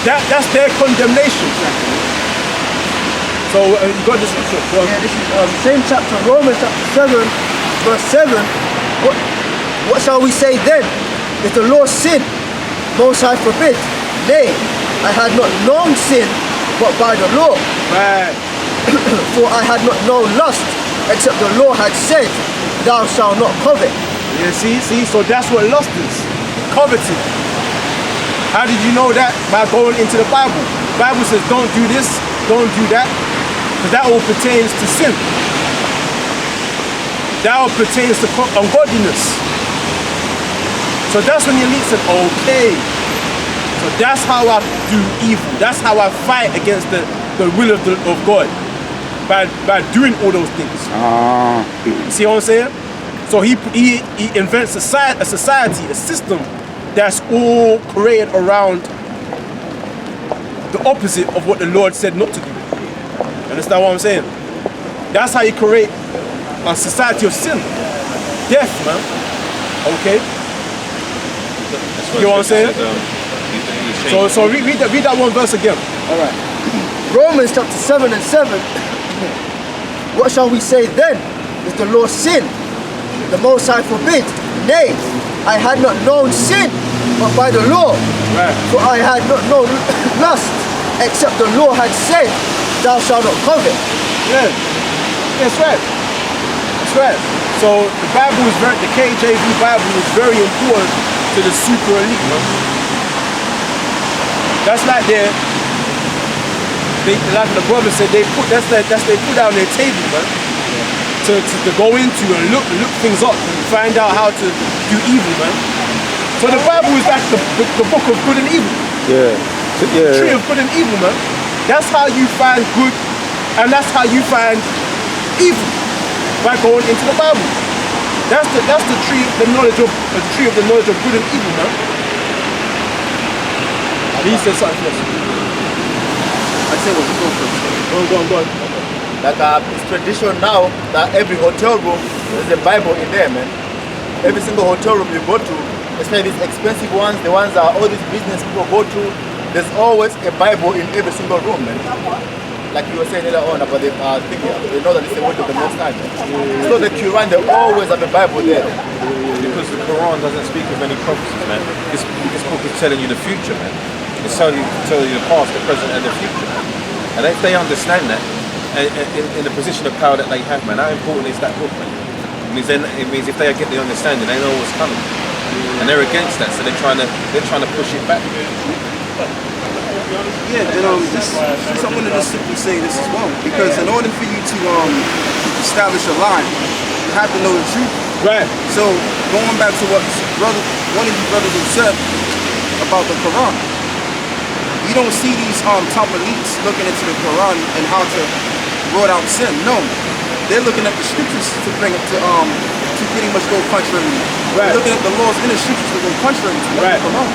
that's their condemnation. So you got the scripture. Yeah, this is same chapter, Romans chapter 7, verse 7. What shall we say then? If the law sin, Most High forbid. Nay, I had not known sin, but by the law. Right. For I had not known lust, except the law had said, thou shalt not covet. Yeah, see, so that's what lust is. Coveting. How did you know that? By going into the Bible. The Bible says don't do this, don't do that, because that all pertains to sin. That all pertains to ungodliness. So that's when the elite said, okay, so that's how I do evil. That's how I fight against the will of God. By doing all those things. See what I'm saying? So he invents a society, a system that's all created around the opposite of what the Lord said not to do. Understand what I'm saying? That's how you create a society of sin. Death, man. Okay? You know what I'm saying? So read that one verse again. Alright. Romans chapter 7 and 7. What shall we say then? Is the law sin? The Most High forbid. Nay, I had not known sin, but by the law. Right. For I had not known lust, except the law had said, thou shalt not covet. Yeah, that's right. That's right. So the Bible is the KJV Bible is very important to the super elite, man. That's like like the brother said, they put down their table, man, to go into and look things up and find out how to do evil, man. So the Bible is like the book of good and evil. Yeah. The tree of good and evil, man. That's how you find good, and that's how you find evil, by going into the Bible. That's the tree, the tree of the knowledge of good and evil, man. He said something else. I say what you go first. Go on. Like it's tradition now that every hotel room there's a Bible in there, man. Every single hotel room you go to, especially these expensive ones, the ones that all these business people go to, there's always a Bible in every single room, man. Like you were saying earlier on about the thing here, they know that it's the word of the Most High. So the Quran, they always have a Bible there. Because the Quran doesn't speak of any prophecies, man. This book is telling you the future, man. It's telling you the past, the present, and the future. And if they understand that, in the position of power that they have, man, how important is that book, man? It means if they get the understanding, they know what's coming, and they're against that, so they're trying to push it back. Yeah, and I wanted to simply say this as well, because in order for you to establish a line, you have to know the truth. Right. So going back to what one of you brothers have said about the Quran, you don't see these top elites looking into the Quran and how to root out sin. No, they're looking at the scriptures to bring it to pretty much go contrary. Right. They're looking at the laws in the scriptures to go contrary to the Quran.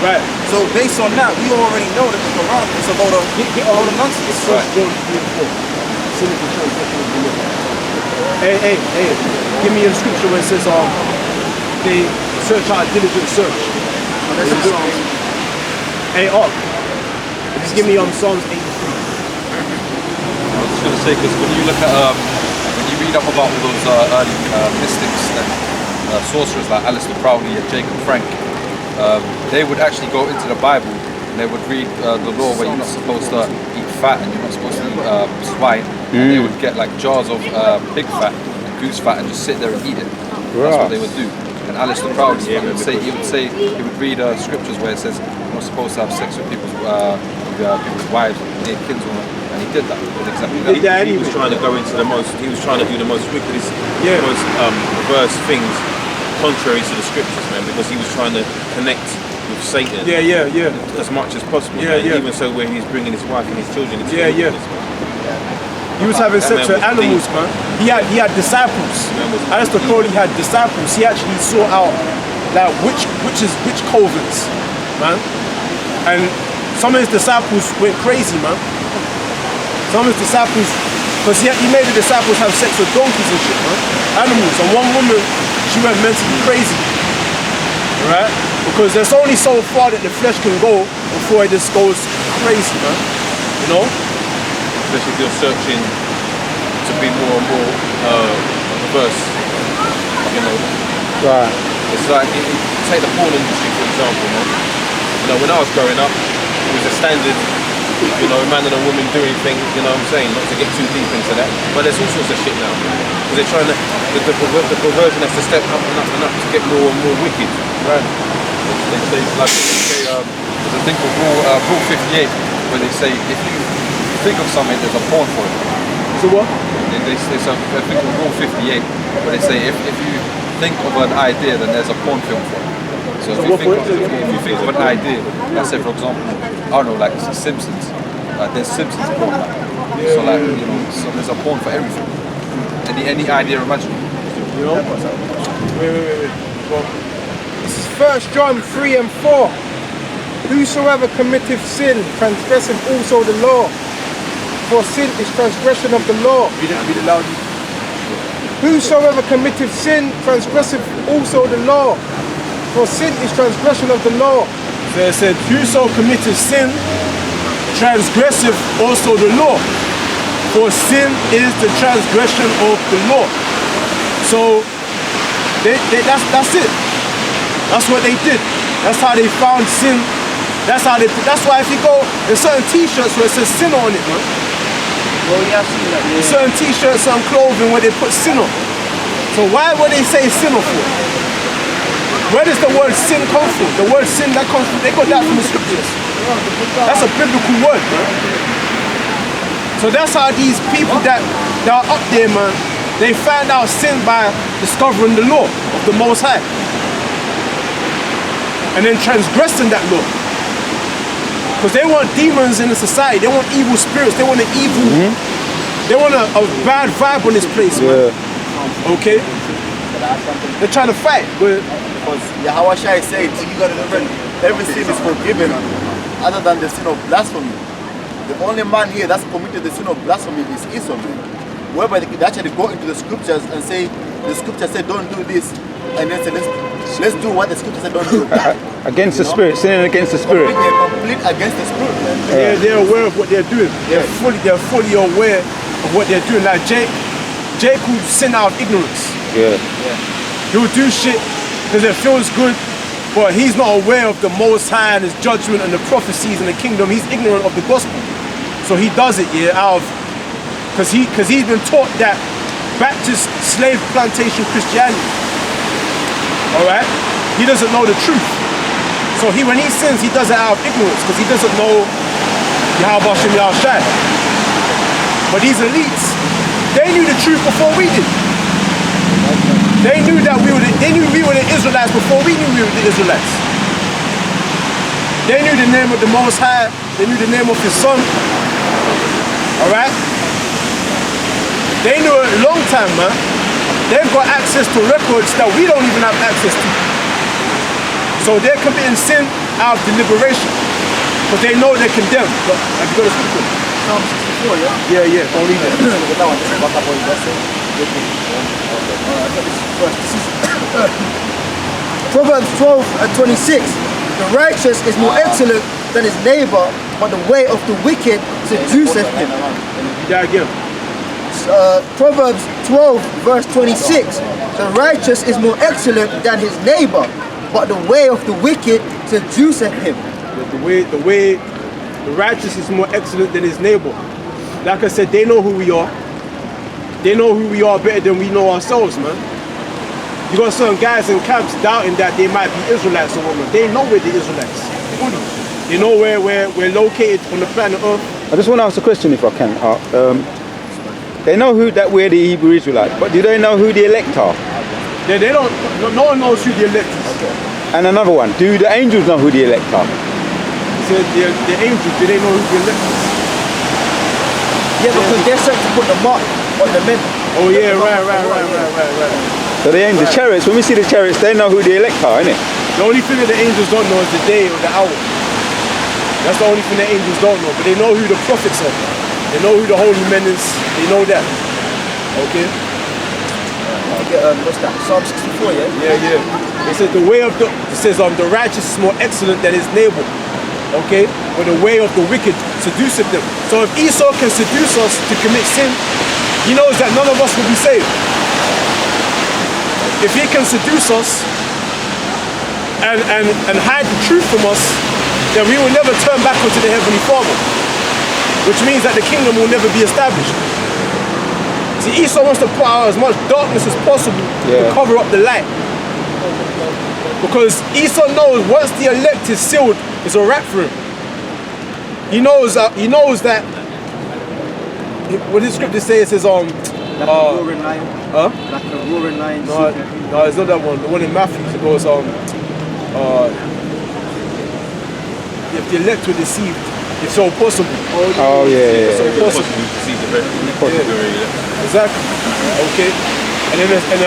Right. So based on that, we already know that the Quran is a load of nonsense. Hey, give me a scripture where it says they search out a diligent search. Hey, just give me Psalms 83. I was just going to say, because when you look at, when you read up about all those early mystics and sorcerers like Aleister Crowley and Jacob Frank, they would actually go into the Bible and they would read the law where you're not supposed to eat fat and you're not supposed to eat swine. And they would get like jars of pig fat and goose fat and just sit there and eat it. That's what they would do. And Aleister Crowley, he would read scriptures where it says you're not supposed to have sex with people's wives, near kinswomen, and he did that. He did exactly that. Yeah, he was trying to go into he was trying to do the most wickedest, most perverse things contrary to the scriptures, man, because he was trying to connect with Satan. As much as possible. Even so, where he's bringing his wife and his children into wickedness, man. He was having sex with animals, man. He had disciples. Aleister Crowley had disciples. He actually sought out like which covens, man. And some of his disciples went crazy, man. Some of his disciples, because he made the disciples have sex with donkeys and shit, man. Animals. And one woman, she went mentally crazy. Right? Because there's only so far that the flesh can go before it just goes crazy, man. You know? Especially if you're searching to be more and more diverse. You know? Right. It's like, take the porn industry for example, man. You know, when I was growing up, it was a standard, you know, man and a woman doing things, you know what I'm saying? Not to get too deep into that. But there's all sorts of shit now. Because they're trying to, the perversion has to step up and up and up to get more and more wicked. Right. They like, there's a thing called Rule 58, where they say, if you think of something, there's a porn for it. So what? There's a thing called Rule 58, where they say, if you think of an idea, then there's a porn film for it. So if you think of an idea, let's say for example, I don't know, like Simpsons, there's Simpsons porn. So like, you know, so there's a porn for everything. Any idea imaginable. You know? Wait. Well, This is 1 John 3 and 4. Whosoever committeth sin transgresseth also the law. For sin is transgression of the law. read it loudly. Whosoever committeth sin transgresseth also the law. For sin is transgression of the law. So it said, whoso committeth sin, transgresseth also the law. For sin is the transgression of the law. So that's it. That's what they did. That's how they found sin. That's why if you go, there's certain t-shirts where it says sin on it, man. Well, yeah, I've seen that. There's certain t-shirts, some clothing where they put sin on. So why would they say sin on for? Where does the word sin come from? The word sin, that comes from, they got that from the scriptures. That's a biblical word, man. So that's how these people that are up there, man, they find out sin by discovering the law of the Most High. And then transgressing that law. Because they want demons in the society, they want evil spirits, they want an evil, they want a bad vibe on this place, man. Okay? They're trying to fight, but Because Yahweh Shai said, you gotta remember, every sin is forgiven other than the sin of blasphemy. The only man here that's committed the sin of blasphemy is Esau. Whereby they actually go into the scriptures and say, the scripture said don't do this, and then say let's do what the scripture said don't do. Against the spirit, sinning against the spirit. Complete against the spirit, man. they're aware of what they're doing. They're fully aware of what they're doing. Like Jake will sin out of ignorance. He'll do shit because it feels good, but he's not aware of the Most High and his judgment and the prophecies and the kingdom. He's ignorant of the gospel. So he does it, out of, because he's been taught that Baptist slave plantation Christianity. Alright? He doesn't know the truth. So when he sins, he does it out of ignorance because he doesn't know Yahweh Shem Yahushai. But these elites, they knew the truth before we did. They knew that we were the Israelites before we knew we were the Israelites. They knew the name of the Most High. They knew the name of His Son. Alright? They knew it a long time, man. They've got access to records that we don't even have access to. So they're committing sin out of deliberation. But they know they're condemned. Look, have you got a scripture? Psalm 64, yeah? Yeah, don't read it. That one, back up on Proverbs 12:26. The righteous is more excellent than his neighbor, but the way of the wicked seduceth him. Yeah, again. Proverbs 12 verse 26. The righteous is more excellent than his neighbor, but the way of the wicked seduceth him. The righteous is more excellent than his neighbor. Like I said, they know who we are. They know who we are better than we know ourselves, man. You got certain guys in camps doubting that they might be Israelites or whatnot. They know we're the Israelites. They know where we're located on the planet Earth. I just want to ask a question if I can. They know that we're the Hebrew Israelites, but do they know who the elect are? They don't. No one knows who the elect is. And another one, do the angels know who the elect are? So the angels, do they know who the elect is? Yeah, because they're sent to put the mark on the men. Oh yeah, right. So the chariots, when we see the chariots, they know who the elect are, innit? The only thing that the angels don't know is the day or the hour. That's the only thing the angels don't know. But they know who the prophets are. They know who the holy men is. They know that. Okay? What's that? Psalm 64, yeah? Yeah. It says the righteous is more excellent than his neighbor. Okay? But the way of the wicked seduceth them. So if Esau can seduce us to commit sin, he knows that none of us will be saved. If he can seduce us and hide the truth from us, then we will never turn back onto the Heavenly Father. Which means that the kingdom will never be established. See, Esau wants to put out as much darkness as possible to cover up the light. Because Esau knows once the elect is sealed, it's a wrap for him. He knows that what the scripture says is like a roaring lion. Huh? Like a roaring lion. No, it's not that one. The one in Matthew, it goes if the elect were deceived, if so possible. Oh yeah. So possible. Exactly. Okay. And then in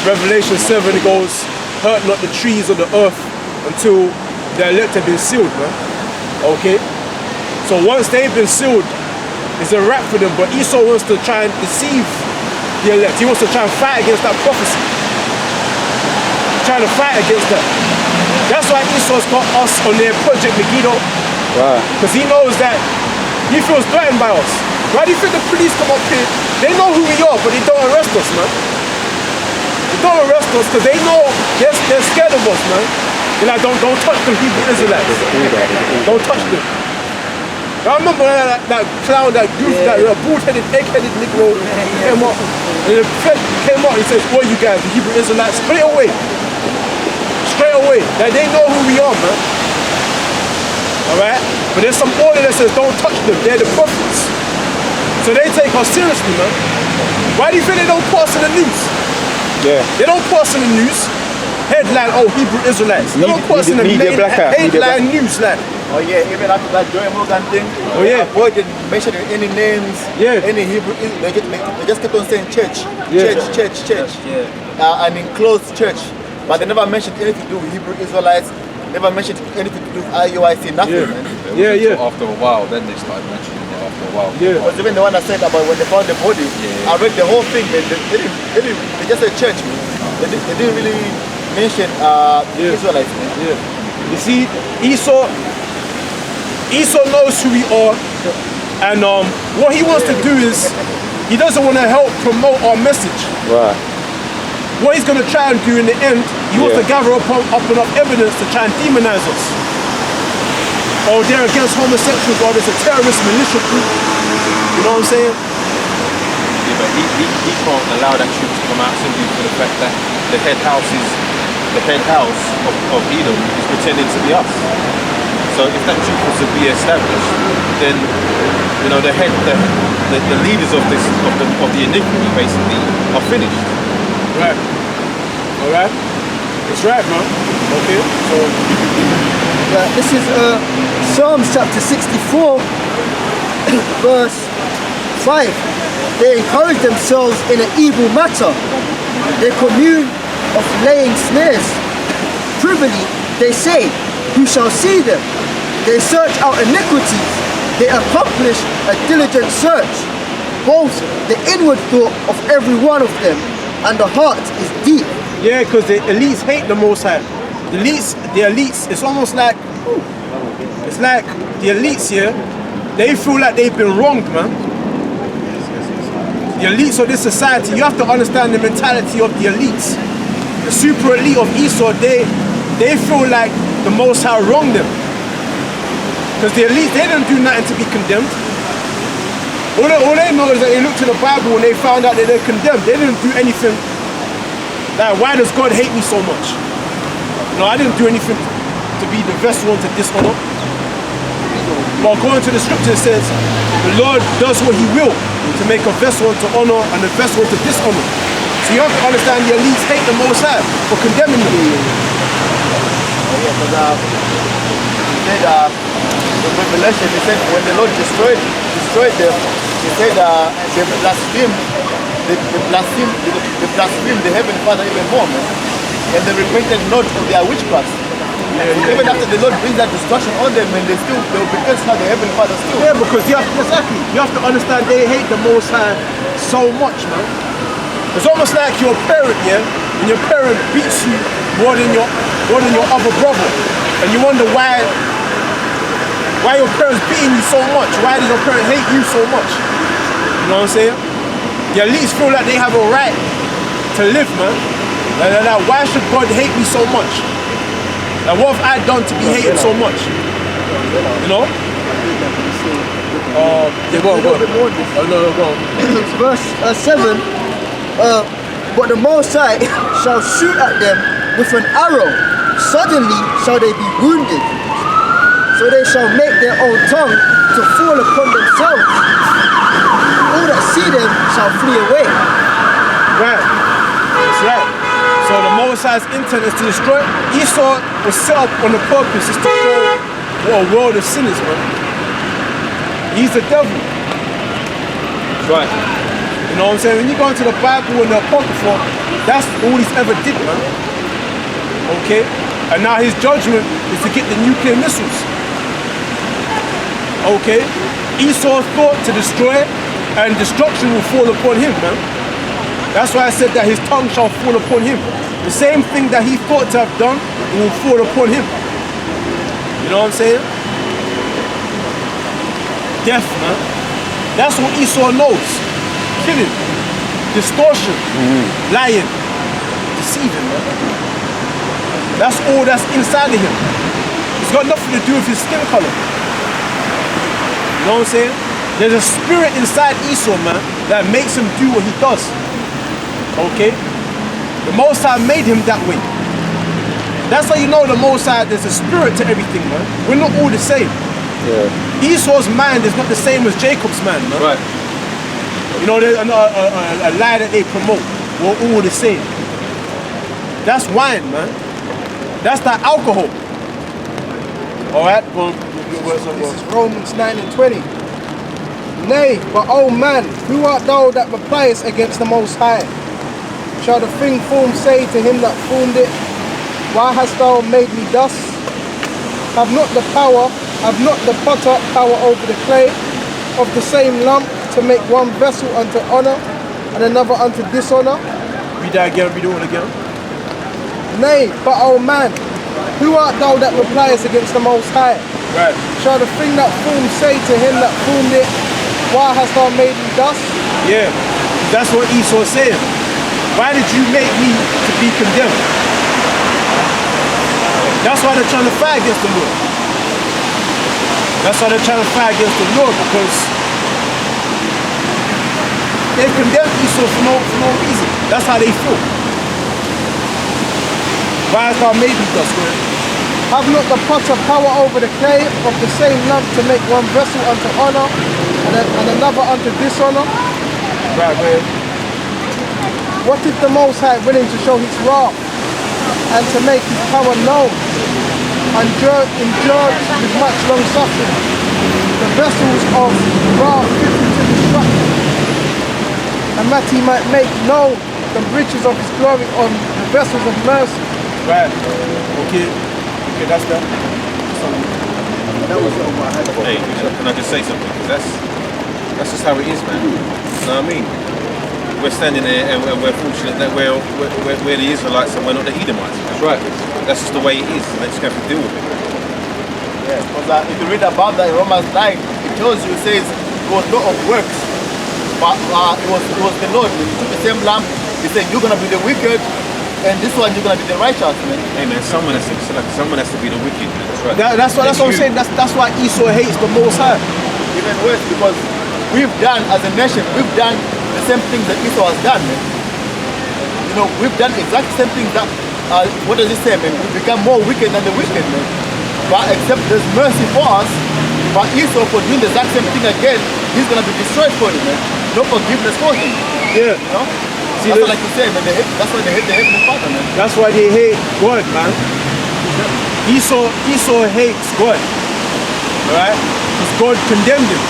Revelation 7 it goes, hurt not the trees of the earth until the elect have been sealed, man. Okay? So once they've been sealed, it's a wrap for them. But Esau wants to try and deceive the elect. He wants to try and fight against that prophecy. Trying to fight against that. That's why Esau's got us on their Project Megiddo. Right. Because he knows that he feels threatened by us. Why do you think the police come up here? They know who we are, but they don't arrest us, man. They don't arrest us because they know they're scared of us, man. They're like, don't touch them Hebrew Israelites. Don't touch them. I remember that clown, that goof, that bald-headed, egg-headed Negro came up, and the Fed came up and he says, "What you guys, the Hebrew Israelites?" Straight away. Like they know who we are, man. Alright? But there's some order that says don't touch them. They're the prophets. So they take us seriously, man. Why do you think they don't pass in the news? Yeah. They don't pass in the news. Headline, Hebrew Israelites. They don't pass in the main headline news, like. Oh yeah, even after that Joy Morgan thing, they avoided mentioning any names, any Hebrew. They just kept on saying church. And enclosed church. But they never mentioned anything to do with Hebrew Israelites, never mentioned anything to do with IUIC, nothing, man. After a while, then they started mentioning it after a while. Because even the one I said about when they found the body, I read the whole thing, they just said church, man. They didn't really mention Israelites, man. You see, Esau knows who we are, and what he wants to do is, he doesn't want to help promote our message. Right. What he's going to try and do in the end, he wants to gather up enough evidence to try and demonize us. Or they're against homosexuals, or there's a terrorist militia group. You know what I'm saying? Yeah, but he can't allow that truth to come out simply for the fact that the head house of Edom is pretending to be us. So if that truth was to be established, then the leaders of the iniquity basically are finished. Right. Alright? That's right, man. Okay, so... This is Psalms chapter 64, verse 5. They encourage themselves in an evil matter. They commune of laying snares. Privily, they say, who shall see them? They search out iniquities. They accomplish a diligent search. Both the inward thought of every one of them and the heart is deep. Yeah, because the elites hate the Most High. The elites, it's almost like, it's like the elites here, they feel like they've been wronged, man. The elites of this society, you have to understand the mentality of the elites. The super elite of Esau, they feel like the Most High wronged them. Because the elites, they didn't do nothing to be condemned. All they know is that they looked to the Bible and they found out that they're condemned. They didn't do anything. Like, why does God hate me so much? No, I didn't do anything to be the vessel unto dishonor. But according to the scripture, it says, the Lord does what he will to make a vessel unto honor and a vessel unto dishonor. So you have to understand the elites hate the Most High for condemning them. In Revelation, he said when the Lord destroyed them, he said they blasphemed the Heavenly Father even more, man. And they repented not of their witchcraft. Even after the Lord brings that destruction on them, and they will be cursed by the Heavenly Father still. Yeah, because you have to understand they hate the Most High so much, man. It's almost like your parent, yeah? And your parent beats you more than your other brother. And you wonder why your parents beating you so much? Why does your parent hate you so much? You know what I'm saying? You at least feel like they have a right to live, man. Like, why should God hate me so much? Like, what have I done to be hated so much? You know? Yeah, go on. Oh, no, go on. Verse 7, but the Most High shall shoot at them with an arrow. Suddenly shall they be wounded. So they shall make their own tongue to fall upon themselves. All that see them shall flee away. Right. That's right. So the Most High's intent is to destroy. Esau was set up on the purpose is to show what a world of sinners, man. He's the devil. That's right. You know what I'm saying? When you go into the Bible and the Apocrypha, that's all he's ever did, man. Okay? And now his judgment is to get the nuclear missiles. Okay? Esau thought to destroy, and destruction will fall upon him, man. That's why I said that his tongue shall fall upon him. The same thing that he thought to have done, it will fall upon him. You know what I'm saying? Death, man. That's what Esau knows. Killing, distortion, lying, deceiving, man. That's all that's inside of him. It's got nothing to do with his skin color. You know what I'm saying? There's a spirit inside Esau, man, that makes him do what he does. Okay? The Most High made him that way. That's how you know the Most High, there's a spirit to everything, man. We're not all the same. Yeah. Esau's mind is not the same as Jacob's mind, man. Right. You know, there's a lie that they promote. We're all the same. That's wine, man. That's that alcohol. Alright? This is Romans 9 and 20. Nay, but O man, who art thou that repliest against the Most High? Shall the thing formed say to him that formed it, why hast thou made me thus? Have not the potter power over the clay of the same lump to make one vessel unto honor and another unto dishonor? Read that again, read it all again. Nay, but O man, who art thou that repliest against the Most High? Right. Shall the thing that formed say to him that formed it, why hast thou made me thus? Yeah, that's what Esau's saying. Why did you make me to be condemned? That's why they're trying to fight against the Lord. That's why they're trying to fight against the Lord, because they've condemned Esau for no reason. That's how they feel. Why hast thou made me thus, man? Have not the potter power over the clay of the same lump to make one vessel unto honor and another unto dishonor? Right, man. What if the Most High willing to show his wrath and to make his power known, endured with much long suffering, the vessels of wrath fitted to destruction, and that he might make known the riches of his glory on the vessels of mercy? Right. Okay, that's that. That was over my head. Hey, can I just say something? 'Cause that's just how it is, man. You know what I mean? We're standing there and we're fortunate that we're the Israelites and we're not the Edomites. That's right. That's just the way it is, and let's have to deal with it. Yeah, because if you read about that in Romans 9, it tells you, it says, it was not of works, but it was the Lord. When he took the same lamp, he said, you're going to be the wicked, and this one you're going to be the righteous, man. Hey man, someone has to be the wicked, man. That's right. That's what I'm saying. That's why Esau hates the Most High. Even worse, because we've done, as a nation, we've done the same things that Esau has done, man. You know, we've done exactly the same things that, what does it say, man? We've become more wicked than the wicked, man. But except there's mercy for us, but Esau, for doing the exact same thing again, he's going to be destroyed for it, man. No forgiveness for him. Yeah. You know? See, that's what, like you say, man, that's why they hate the Heavenly Father, man. That's why they hate God, man. Esau hates God. Alright? Because God condemned him.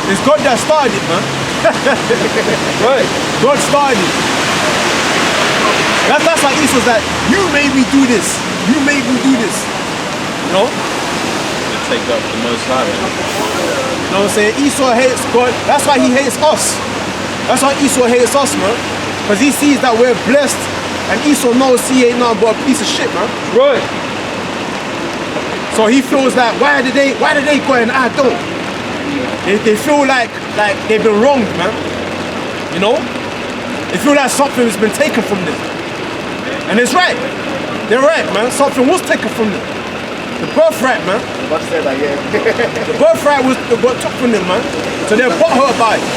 It's God that started it, man. Right. God started it. That's why Esau's like, you made me do this. You made me do this. You know? To take up the Most High, man. You know what I'm saying? Esau hates God. That's why he hates us. That's why Esau hates us, man. Because he sees that we're blessed, and Esau knows he ain't nothing but a piece of shit, man. Right. So he feels like, why did they go and I don't? They feel like they've been wronged, man. You know? They feel like something has been taken from them. And it's right. They're right, man. Something was taken from them. The birthright, man. What's that again? The birthright was what took from them, man. So they're butthurt by it.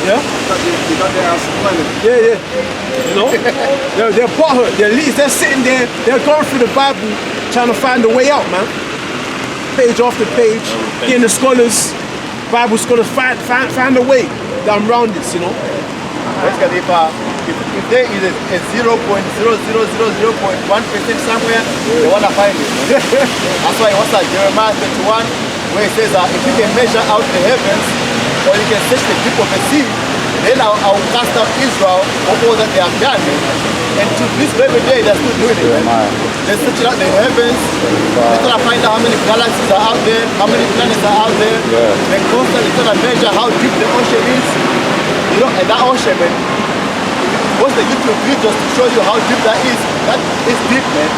Yeah? Yeah. You know? They're butthurt. They're sitting there, they're going through the Bible, trying to find a way out, man. Page after page, getting the scholars, Bible scholars, find a way down around this, you know? Basically, if there is a 0.000001% somewhere, they want to find it. That's why what's that, Jeremiah 31, where it says that if you can measure out the heavens, or you can search the deep of the sea, then I will cast out Israel for all that they have done. And to this very day, they're still doing it. They're searching out the heavens, they're trying to find out how many galaxies are out there, how many planets are out there. They're constantly trying to measure how deep the ocean is. You know, and that ocean, man, what's the YouTube videos to show you how deep that is? That is deep, man.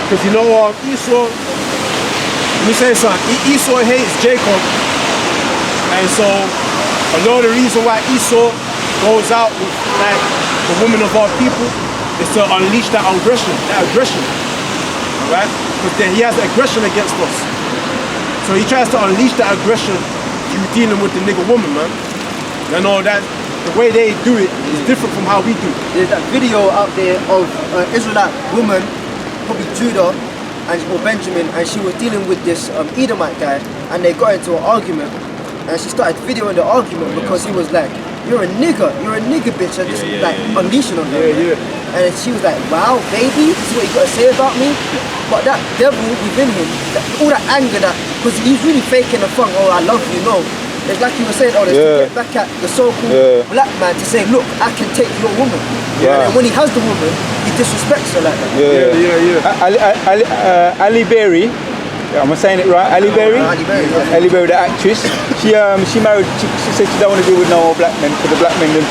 Because you know what, Esau, let me say something, Esau hates Jacob. And so, a lot of the reason why Esau goes out with like the women of our people is to unleash that aggression, alright? Because he has aggression against us. So he tries to unleash that aggression through dealing with the nigga woman, man. You know, that the way they do it is different from how we do it. There's that video out there of an Israelite woman, probably Judah or Benjamin, and she was dealing with this Edomite guy, and they got into an argument, and she started videoing the argument because he was like, you're a nigger bitch, and just like unleashing on her. And she was like, wow, baby, this is what you got to say about me? But that devil within him, all that anger, because he's really faking the fun, oh, I love you, no. It's like you were saying, to get back at the so-called black man to say, look, I can take your woman. And when he has the woman, he disrespects her like that. Ali Berry, am I saying it right? Ali Berry? Ali Berry, the actress. She married. She said she don't want to deal with no more black men because the black men are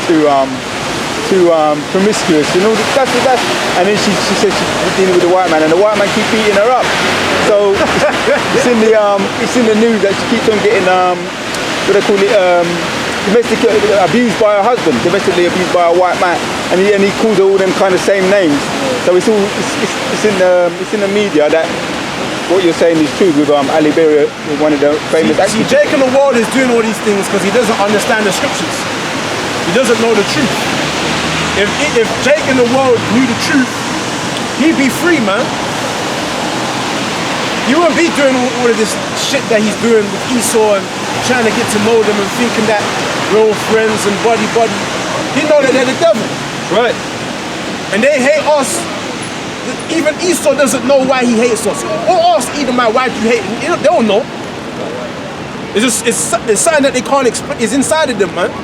too promiscuous. You know, that's. And then she said she's dealing with the white man, and the white man keep beating her up. So it's in the news that she keeps on getting what they call it, domestic abused by her husband, domestically abused by a white man, and he calls her all them kind of same names. So it's in the media that what you're saying is true with Ali Berry, one of the famous actors. See, Jake in the world is doing all these things because he doesn't understand the scriptures. He doesn't know the truth. If Jake in the world knew the truth, he'd be free, man. He wouldn't be doing all of this shit that he's doing with Esau and trying to get to know them and thinking that we're all friends and buddy. He know that they're the devil. Right. And they hate us. Even Esau doesn't know why he hates us. Or ask Edomite, why do you hate him? They don't know. It's something that they can't explain. It's inside of them, man.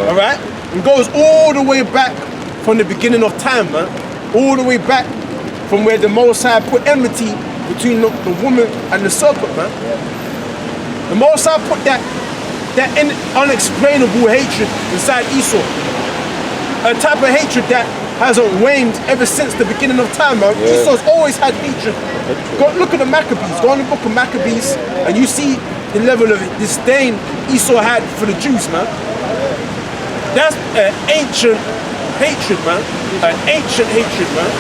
Alright? It goes all the way back from the beginning of time, man. All the way back from where the Most High put enmity between the woman and the serpent, man. The Most High put that unexplainable hatred inside Esau. A type of hatred that hasn't waned ever since the beginning of time, man. Esau's always had hatred. Go look at the Maccabees. Go on the book of Maccabees, and you see the level of disdain Esau had for the Jews, man. That's an ancient hatred, man. An ancient hatred, man.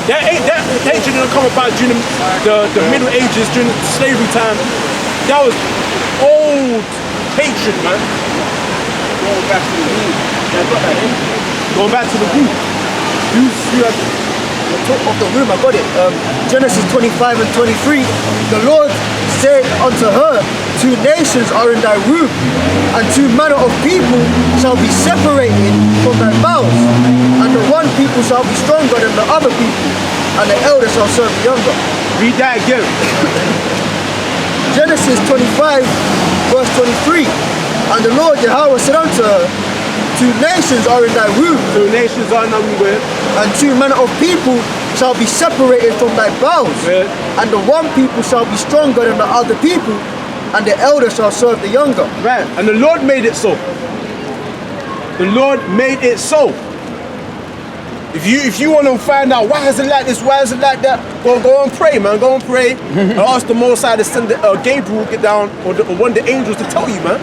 That hatred didn't come about during the Middle Ages, during slavery time. That was old hatred, man. Going back to the root. Going back to the root. You have the top of the room, I got it. Genesis 25 and 23. The Lord said unto her, 2 nations are in thy womb, and 2 manner of people shall be separated from thy bowels, and the one people shall be stronger than the other people, and the elder shall serve the younger. Read that again. Genesis 25 verse 23. And the Lord Yahweh said unto her, 2 nations are in thy womb, 2 nations are in thy womb, and 2 manner of people shall be separated from thy bowels, and the one people shall be stronger than the other people, and the elder shall serve the younger. Right, and the Lord made it so. The Lord made it so. If you want to find out why is it like this, why is it like that, go and pray, man. Go and pray and ask the Most High to send Gabriel get down or one of the angels to tell you, man.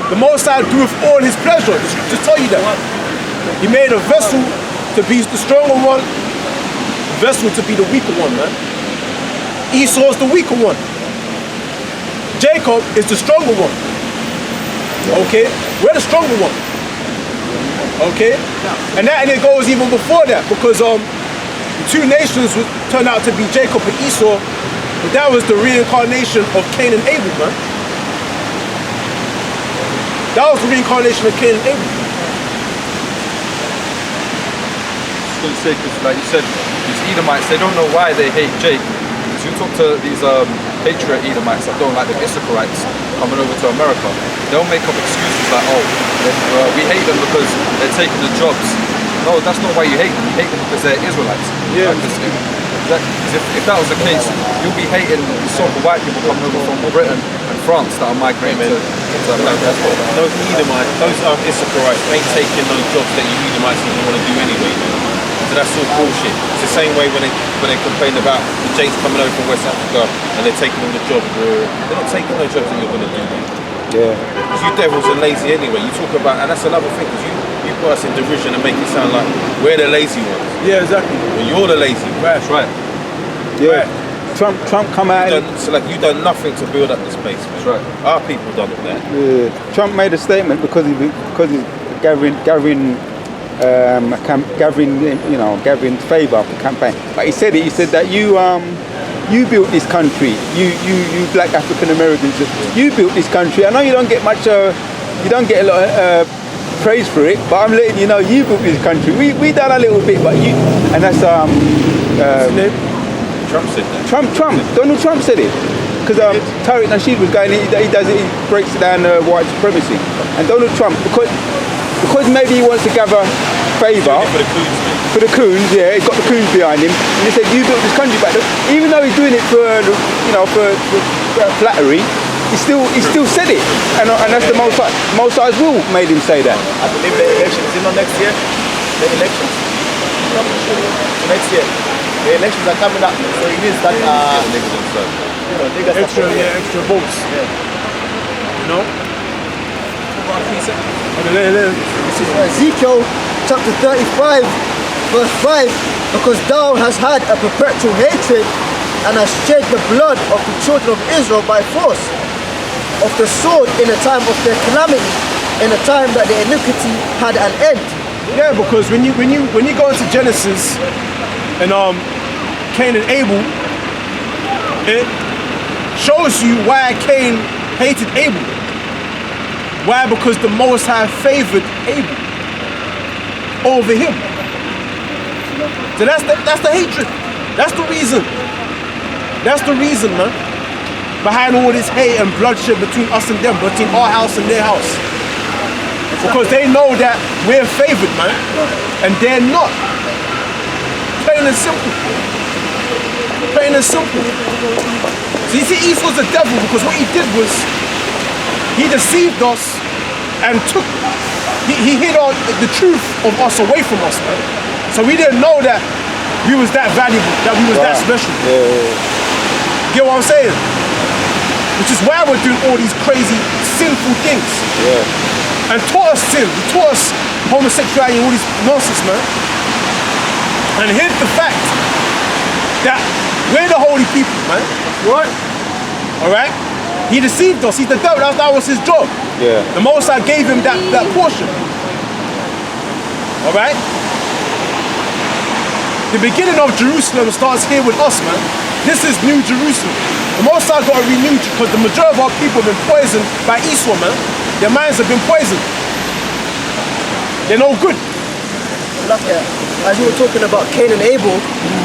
The Most High doeth all His pleasure. Just tell you that. He made a vessel to be the stronger one, a vessel to be the weaker one, man. Esau's the weaker one. Jacob is the stronger one. Okay, we're the stronger one. Okay, and it goes even before that, because the two nations turned out to be Jacob and Esau, but that was the reincarnation of Cain and Abel, man. That was the reincarnation of Cain and Abel. I was going to say, because like you said, these Edomites, they don't know why they hate Jacob. Because you talk to these patriot Edomites that don't like the Issacharites coming over to America, they'll make up excuses like, oh, we hate them because they're taking the jobs. No, that's not why you hate them. You hate them because they're Israelites. Yeah. Like, if that was the case, you'll be hating these sort of white people coming over from Britain and France that are migrating to America. Those Edomites, those Issacharites ain't taking those jobs that you Edomites even want to do anyway. So that's all bullshit. It's the same way when they complain about the James coming over from West Africa and they're taking all the jobs. They're not taking those jobs that you're going to do. Yeah. Because you devils are lazy anyway. You talk about, and that's another thing, because you put us in derision and make it sound like we're the lazy ones. Yeah, exactly. Well, you're the lazy ones. Right. That's right. Yeah. Right. Trump come out. So like you done nothing to build up this place. Man. That's right. Our people done all that. Yeah. Trump made a statement because he's gathering favour for campaign. But he said that you built this country. You black African Americans, you built this country. I know you don't get much. You don't get a lot of praise for it, but I'm letting you know you built this country. We done a little bit, but you, and that's Trump said that. Trump. Donald Trump said it. Because Tariq Nasheed was going, he does it, he breaks down white supremacy. And Donald Trump, because maybe he wants to gather favour for the coons, yeah, he's got the coons behind him. And he said, you built this country back. Even though he's doing it for flattery, he still said it. And that's the Most High's will made him say that. I believe the elections, next year? The elections? Next year. The elections are coming up, so it means that extra votes. Yeah. You know? This is Ezekiel chapter 35, verse 5. Because thou hast had a perpetual hatred and hast shed the blood of the children of Israel by force, of the sword in a time of their calamity, in a time that the iniquity had an end. Yeah, because when you go into Genesis and Cain and Abel, it shows you why Cain hated Abel. Why? Because the Most High favored Abel over him. So that's the hatred. That's the reason. That's the reason, man, behind all this hate and bloodshed between us and them, between our house and their house. Because they know that we're favored, man, and they're not. Plain and simple. Plain and simple. So you see, Esau's the devil, because what he did was he deceived us and he hid the truth of us away from us, man. So we didn't know that we was that valuable, that we was that special. Get what I'm saying? Which is why we're doing all these crazy, sinful things. And taught us sin, he taught us homosexuality and all this nonsense, man. And hid the fact that we're the holy people, man. Right? Alright? He deceived us, he's the devil, that was his job. The Most High gave him that portion. Alright? The beginning of Jerusalem starts here with us, man. This is New Jerusalem. The Most High got to renew, because the majority of our people have been poisoned by Esau, man. Their minds have been poisoned. They're no good. As you were talking about Cain and Abel,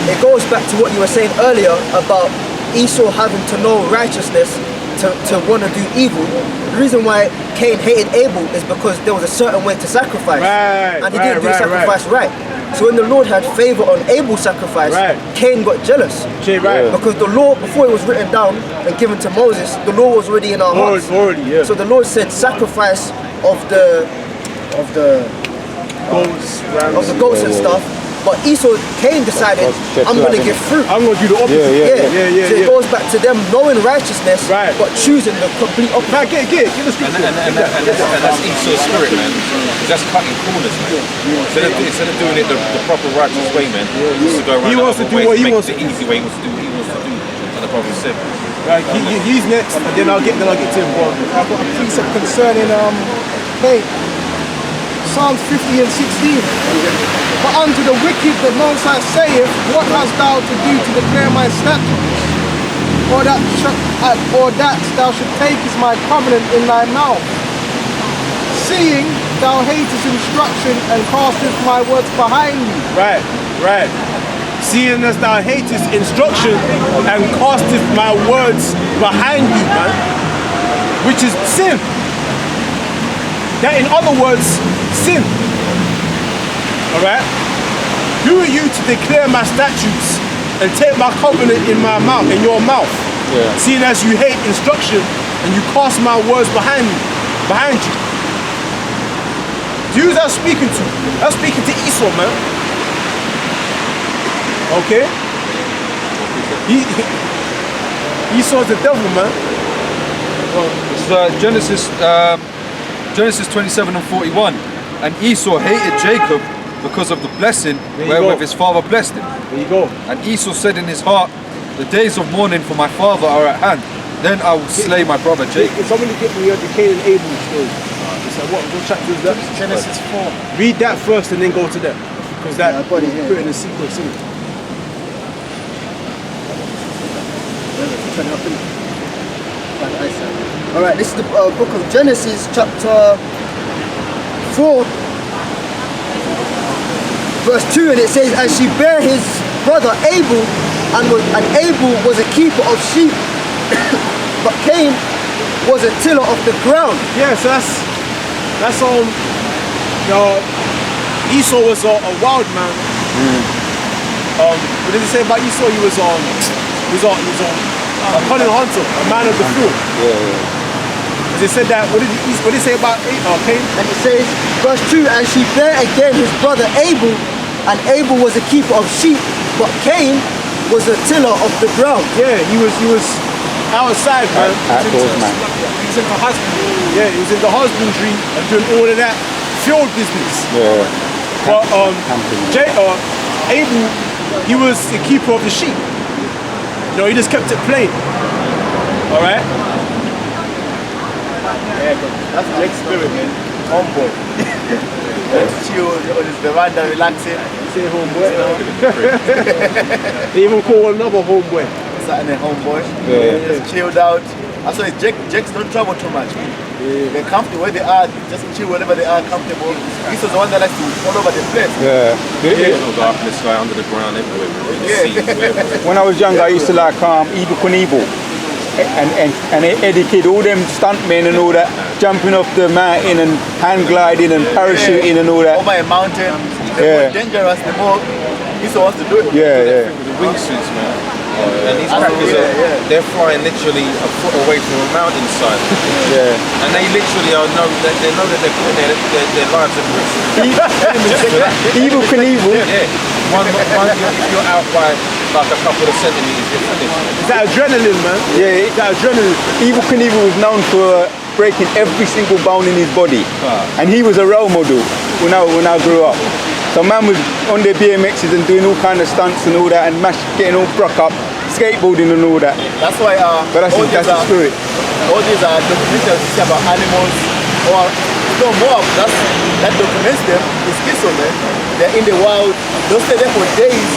it goes back to what you were saying earlier about Esau having to know righteousness to want to do evil. The reason why Cain hated Abel is because there was a certain way to sacrifice, and he didn't do sacrifice right. So when the Lord had favor on Abel's sacrifice, Right. Cain got jealous. Okay, right. Because the law, before it was written down and given to Moses, the law was already in our hearts. Already, yeah. So the Lord said sacrifice of the goats and stuff. But Cain decided, I'm going to give fruit. I'm going to do the opposite. So it goes back to them knowing righteousness, Right. but choosing the complete opposite. Now, get the scripture. And that's Esau's spirit, man. 'Cause that's cutting corners, man. Instead of doing it the proper righteous way, man, he wants to go around He the wants to other do way what he make wants the to do. easy way. He wants to do what he wants to do. And the prophet said. Right, he's next, and then I'll get to him. I've got a precept concerning Cain. Psalms 50 and 16. But unto the wicked the Most High saith, what hast thou to do to declare my statutes? Or that thou should take as my covenant in thy mouth? Seeing thou hatest instruction and casteth my words behind thee. Right. Seeing as thou hatest instruction and casteth my words behind thee, man, which is sin. That, in other words, sin. Alright? Who are you to declare my statutes and take my covenant in my mouth, in your mouth? Yeah. Seeing as you hate instruction and you cast my words behind you. Who's that speaking to? That's speaking to Esau, man. Okay? Esau's the devil, man. It's Genesis 27 and 41. And Esau hated Jacob because of the blessing wherewith his father blessed him. There you go. And Esau said in his heart, the days of mourning for my father are at hand. Then I will slay my brother Jacob. If somebody get me the Cain and Abel story. What chapter is that? Genesis 4. Read that first and then go to that. Because that I've got it here. put in a sequence in it. Alright, this is the book of Genesis, chapter 4, verse 2, and it says, and she bare his brother Abel, and Abel was a keeper of sheep, but Cain was a tiller of the ground. Yeah, so that's Esau was a wild man. What did it say about Esau? He was a cunning hunter, a man of the field. As it said that, what did it say about Cain? And it says, verse 2, and she bare again his brother Abel, and Abel was a keeper of sheep, but Cain was a tiller of the ground. Yeah, he was outside, man. Outdoors, man. He was into husbandry. Yeah, he was into husbandry and doing all of that field business. Yeah. But Abel, he was the keeper of the sheep. You know, he just kept it plain. All right. Yeah, that's Jake's spirit, man. Homeboy. Chill on his veranda, relaxing. Say homeboy. They even call one another homeboy. Sat in a homeboy. Yeah. Just chilled out. I saw Jakes don't travel too much. They're comfortable where they are, just chill wherever they are comfortable. This was the one that likes to all over the place. Yeah. Go up in the sky, under the ground, everywhere. In the sea, wherever. When I was younger, I used to like Evil Knievel and Eddie Kidd, all them stuntmen and all that, jumping off the mountain and hand gliding and parachuting and all that. Over a mountain. The more dangerous, the more Esau wants to do it. Yeah. The wingsuits, man. And these crackers they're flying literally a foot away from a mountainside. Yeah. And they literally know that they're putting their lives at risk. Evil Knievel. Yeah. If you're out by like a couple of centimeters, you're finished. It's that adrenaline, man. Yeah. It's that adrenaline. Evil Knievel was known for breaking every single bone in his body, and he was a role model when I grew up. So man was on their BMXs and doing all kind of stunts and all that, and getting all broke up, skateboarding and all that. That's why But that's the spirit. all these are documentaries about animals, or more of that documents them is Esau, man. They're in the wild, they'll stay there for days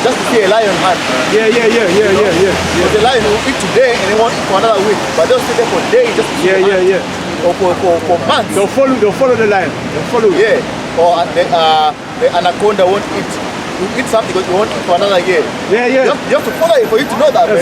just to see a lion hunt. Yeah. But the lion will eat today and they won't eat for another week. But they'll stay there for days just to see a hunt. Or for months. They'll follow the line. They'll follow it. Yeah. Or the anaconda won't eat. You eat something because you won't eat for another year. Yeah. You have to follow it for you to know that. Man.